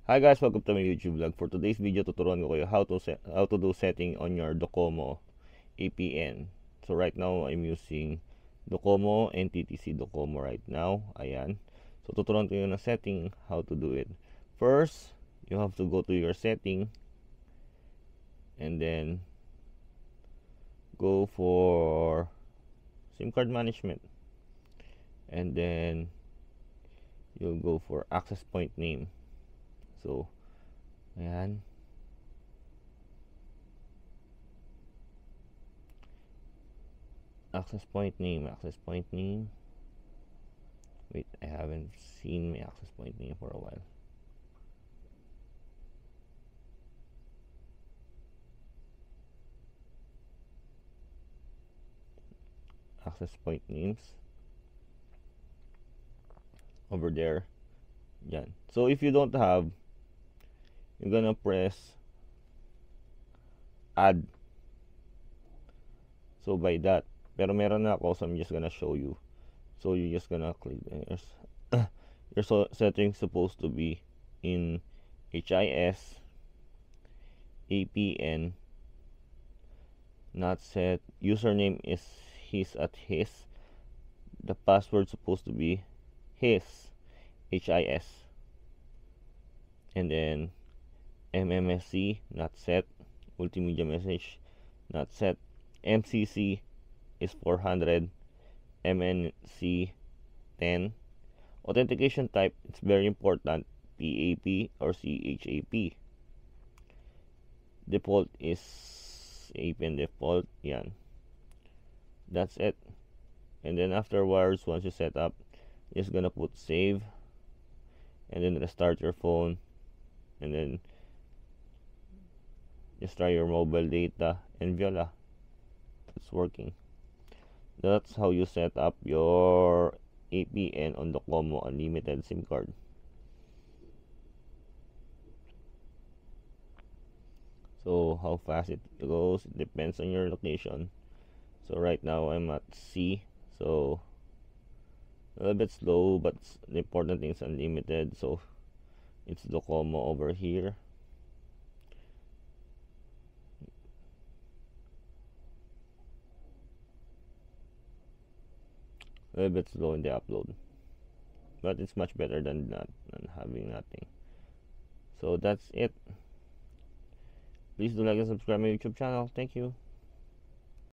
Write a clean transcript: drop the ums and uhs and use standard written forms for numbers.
Hi guys, welcome to my YouTube vlog. For today's video, tuturuan ko kayo how to do setting on your Docomo APN. So right now, I'm using Docomo and TTC Docomo right now. Ayan. So tuturuan ko kayo na setting, how to do it. First, you have to go to your setting and then go for SIM card management. And then you'll go for access point name. So, ayan. Access point name. Wait, I haven't seen my access point name for a while. Access point names. Over there. Yan. So, if you don't have, you're gonna press add. So, by that. Pero meron na ako, so I'm just gonna show you. So, you're just gonna click there's your setting supposed to be in HIS, APN, not set. Username is his at his. The password supposed to be his, HIS. And then MMSC not set. Multimedia message not set. MCC is 400. MNC 10. Authentication type, it's very important, PAP or CHAP. Default is APN default. Yan. That's it. And then afterwards, once you set up, you're just gonna put save and then restart your phone and then just try your mobile data and voila, it's working. That's how you set up your APN on Docomo Unlimited SIM card. So how fast it goes, it depends on your location. So right now I'm at C, so a little bit slow, but the important thing is unlimited, so it's Docomo over here. A little bit slow in the upload, but it's much better than having nothing. So that's it. Please do like and subscribe my YouTube channel. Thank you.